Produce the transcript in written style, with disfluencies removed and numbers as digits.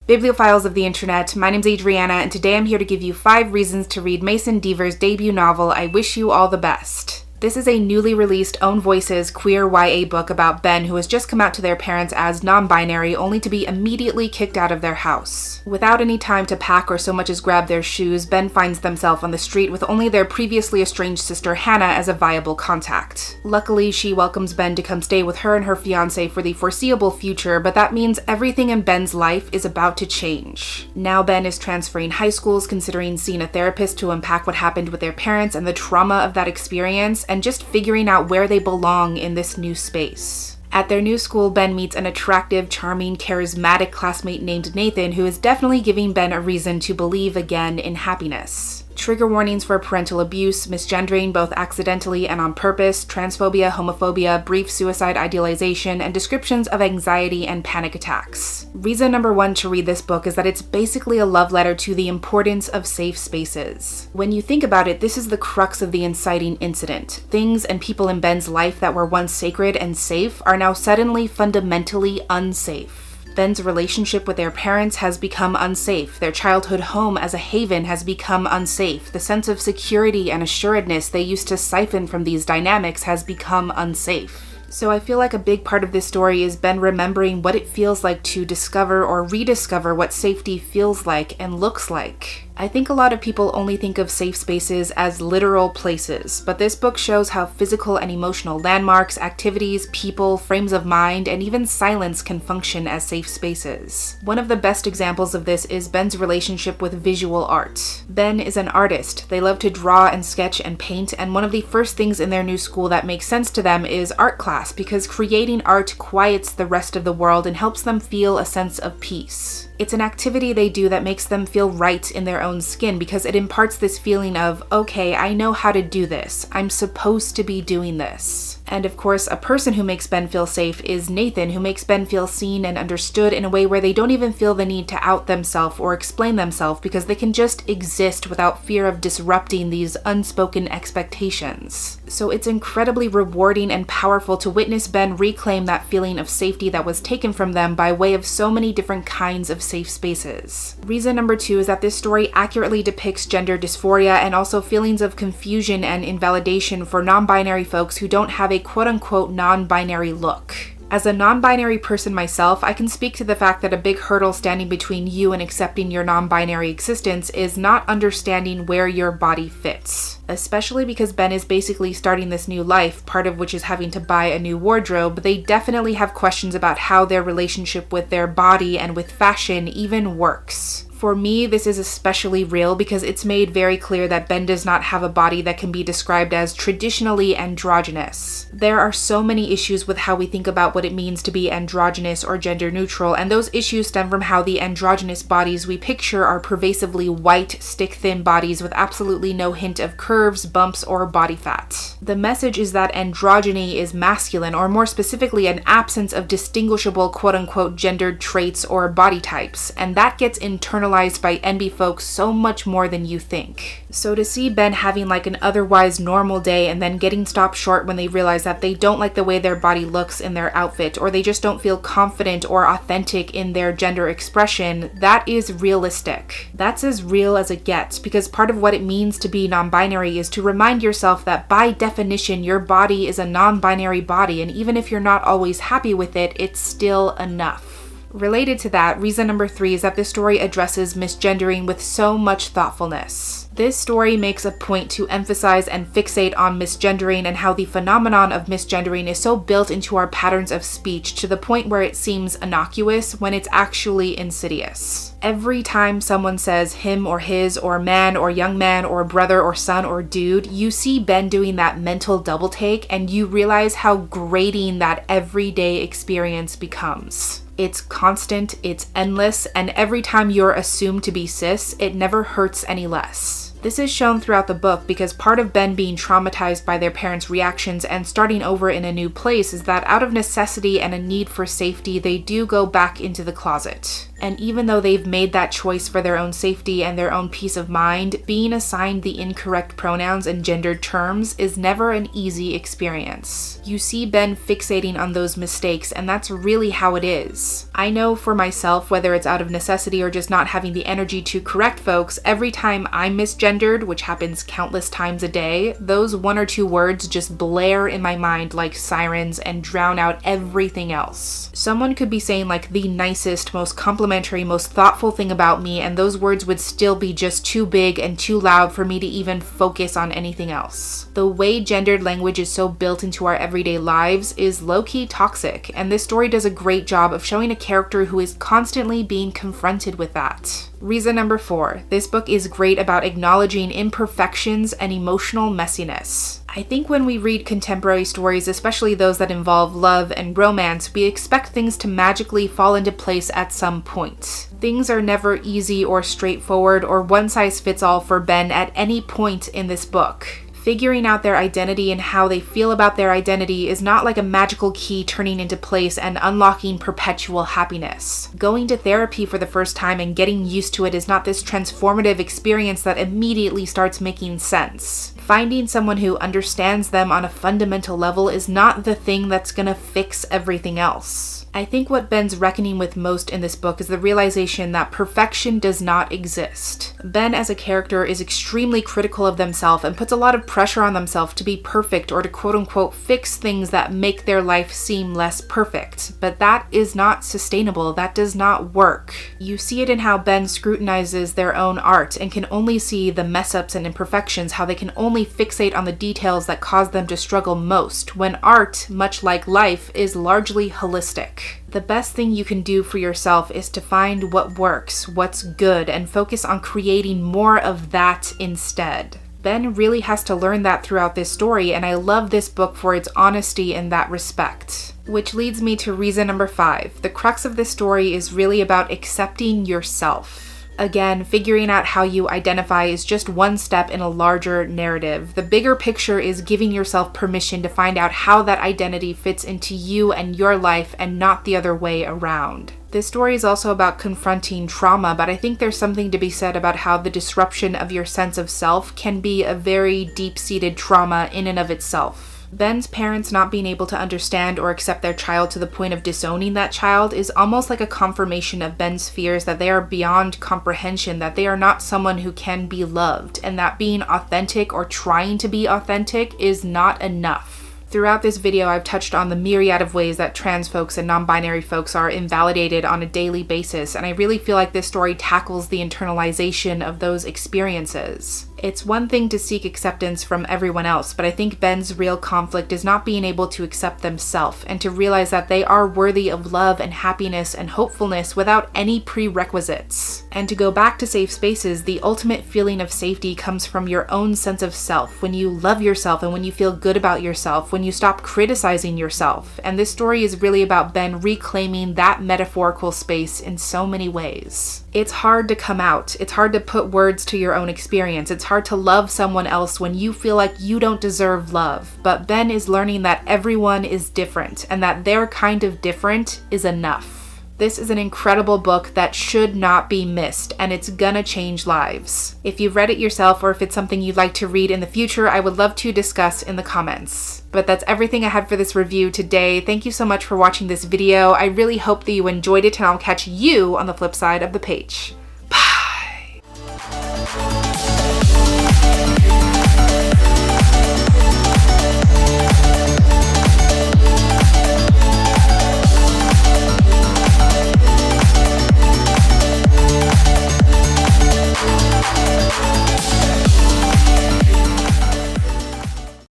Bibliophiles of the internet, my name's Adriana, and today I'm here to give you 5 reasons to read Mason Deaver's debut novel, I Wish You All the Best. This is a newly released Own Voices queer YA book about Ben, who has just come out to their parents as non-binary, only to be immediately kicked out of their house. Without any time to pack or so much as grab their shoes, Ben finds themselves on the street with only their previously estranged sister Hannah as a viable contact. Luckily, she welcomes Ben to come stay with her and her fiancé for the foreseeable future, but that means everything in Ben's life is about to change. Now Ben is transferring high schools, considering seeing a therapist to unpack what happened with their parents and the trauma of that experience, and just figuring out where they belong in this new space. At their new school, Ben meets an attractive, charming, charismatic classmate named Nathan, who is definitely giving Ben a reason to believe again in happiness. Trigger warnings for parental abuse, misgendering both accidentally and on purpose, transphobia, homophobia, brief suicide idealization, and descriptions of anxiety and panic attacks. Reason number 1 to read this book is that it's basically a love letter to the importance of safe spaces. When you think about it, this is the crux of the inciting incident. Things and people in Ben's life that were once sacred and safe are now suddenly fundamentally unsafe. Ben's relationship with their parents has become unsafe. Their childhood home as a haven has become unsafe. The sense of security and assuredness they used to siphon from these dynamics has become unsafe. So I feel like a big part of this story is Ben remembering what it feels like to discover or rediscover what safety feels like and looks like. I think a lot of people only think of safe spaces as literal places, but this book shows how physical and emotional landmarks, activities, people, frames of mind, and even silence can function as safe spaces. One of the best examples of this is Ben's relationship with visual art. Ben is an artist. They love to draw and sketch and paint, and one of the first things in their new school that makes sense to them is art class, because creating art quiets the rest of the world and helps them feel a sense of peace. It's an activity they do that makes them feel right in their own skin because it imparts this feeling of, okay, I know how to do this. I'm supposed to be doing this. And of course, a person who makes Ben feel safe is Nathan, who makes Ben feel seen and understood in a way where they don't even feel the need to out themselves or explain themselves because they can just exist without fear of disrupting these unspoken expectations. So it's incredibly rewarding and powerful to witness Ben reclaim that feeling of safety that was taken from them by way of so many different kinds of safe spaces. Reason number 2 is that this story accurately depicts gender dysphoria and also feelings of confusion and invalidation for non-binary folks who don't have a quote-unquote non-binary look. As a non-binary person myself, I can speak to the fact that a big hurdle standing between you and accepting your non-binary existence is not understanding where your body fits. Especially because Ben is basically starting this new life, part of which is having to buy a new wardrobe, they definitely have questions about how their relationship with their body and with fashion even works. For me, this is especially real because it's made very clear that Ben does not have a body that can be described as traditionally androgynous. There are so many issues with how we think about what it means to be androgynous or gender neutral, and those issues stem from how the androgynous bodies we picture are pervasively white, stick-thin bodies with absolutely no hint of curves, bumps, or body fat. The message is that androgyny is masculine, or more specifically, an absence of distinguishable quote-unquote gendered traits or body types, and that gets internalized by NB folks so much more than you think. So to see Ben having like an otherwise normal day and then getting stopped short when they realize that they don't like the way their body looks in their outfit, or they just don't feel confident or authentic in their gender expression, that is realistic. That's as real as it gets, because part of what it means to be non-binary is to remind yourself that by definition your body is a non-binary body, and even if you're not always happy with it, it's still enough. Related to that, reason number 3 is that this story addresses misgendering with so much thoughtfulness. This story makes a point to emphasize and fixate on misgendering and how the phenomenon of misgendering is so built into our patterns of speech to the point where it seems innocuous when it's actually insidious. Every time someone says him or his or man or young man or brother or son or dude, you see Ben doing that mental double take and you realize how grating that everyday experience becomes. It's constant, it's endless, and every time you're assumed to be cis, it never hurts any less. This is shown throughout the book because part of Ben being traumatized by their parents' reactions and starting over in a new place is that out of necessity and a need for safety, they do go back into the closet. And even though they've made that choice for their own safety and their own peace of mind, being assigned the incorrect pronouns and gendered terms is never an easy experience. You see Ben fixating on those mistakes, and that's really how it is. I know for myself, whether it's out of necessity or just not having the energy to correct folks, every time I'm misgendered, which happens countless times a day, those one or two words just blare in my mind like sirens and drown out everything else. Someone could be saying like the nicest, most complimentary, most thoughtful thing about me, and those words would still be just too big and too loud for me to even focus on anything else. The way gendered language is so built into our everyday lives is low-key toxic, and this story does a great job of showing a character who is constantly being confronted with that. Reason number 4, this book is great about acknowledging imperfections and emotional messiness. I think when we read contemporary stories, especially those that involve love and romance, we expect things to magically fall into place at some point. Things are never easy or straightforward or one size fits all for Ben at any point in this book. Figuring out their identity and how they feel about their identity is not like a magical key turning into place and unlocking perpetual happiness. Going to therapy for the first time and getting used to it is not this transformative experience that immediately starts making sense. Finding someone who understands them on a fundamental level is not the thing that's gonna fix everything else. I think what Ben's reckoning with most in this book is the realization that perfection does not exist. Ben as a character is extremely critical of themselves and puts a lot of pressure on themselves to be perfect or to quote-unquote fix things that make their life seem less perfect. But that is not sustainable. That does not work. You see it in how Ben scrutinizes their own art and can only see the mess-ups and imperfections, how they can only fixate on the details that cause them to struggle most, when art, much like life, is largely holistic. The best thing you can do for yourself is to find what works, what's good, and focus on creating more of that instead. Ben really has to learn that throughout this story, and I love this book for its honesty in that respect. Which leads me to reason number 5. The crux of this story is really about accepting yourself. Again, figuring out how you identify is just one step in a larger narrative. The bigger picture is giving yourself permission to find out how that identity fits into you and your life and not the other way around. This story is also about confronting trauma, but I think there's something to be said about how the disruption of your sense of self can be a very deep-seated trauma in and of itself. Ben's parents not being able to understand or accept their child to the point of disowning that child is almost like a confirmation of Ben's fears that they are beyond comprehension, that they are not someone who can be loved, and that being authentic or trying to be authentic is not enough. Throughout this video, I've touched on the myriad of ways that trans folks and non-binary folks are invalidated on a daily basis, and I really feel like this story tackles the internalization of those experiences. It's one thing to seek acceptance from everyone else, but I think Ben's real conflict is not being able to accept themselves and to realize that they are worthy of love and happiness and hopefulness without any prerequisites. And to go back to safe spaces, the ultimate feeling of safety comes from your own sense of self, when you love yourself and when you feel good about yourself, when you stop criticizing yourself. And this story is really about Ben reclaiming that metaphorical space in so many ways. It's hard to come out. It's hard to put words to your own experience. It's hard to love someone else when you feel like you don't deserve love. But Ben is learning that everyone is different and that their kind of different is enough. This is an incredible book that should not be missed, and it's gonna change lives. If you've read it yourself or if it's something you'd like to read in the future, I would love to discuss in the comments. But that's everything I had for this review today. Thank you so much for watching this video. I really hope that you enjoyed it, and I'll catch you on the flip side of the page. Bye!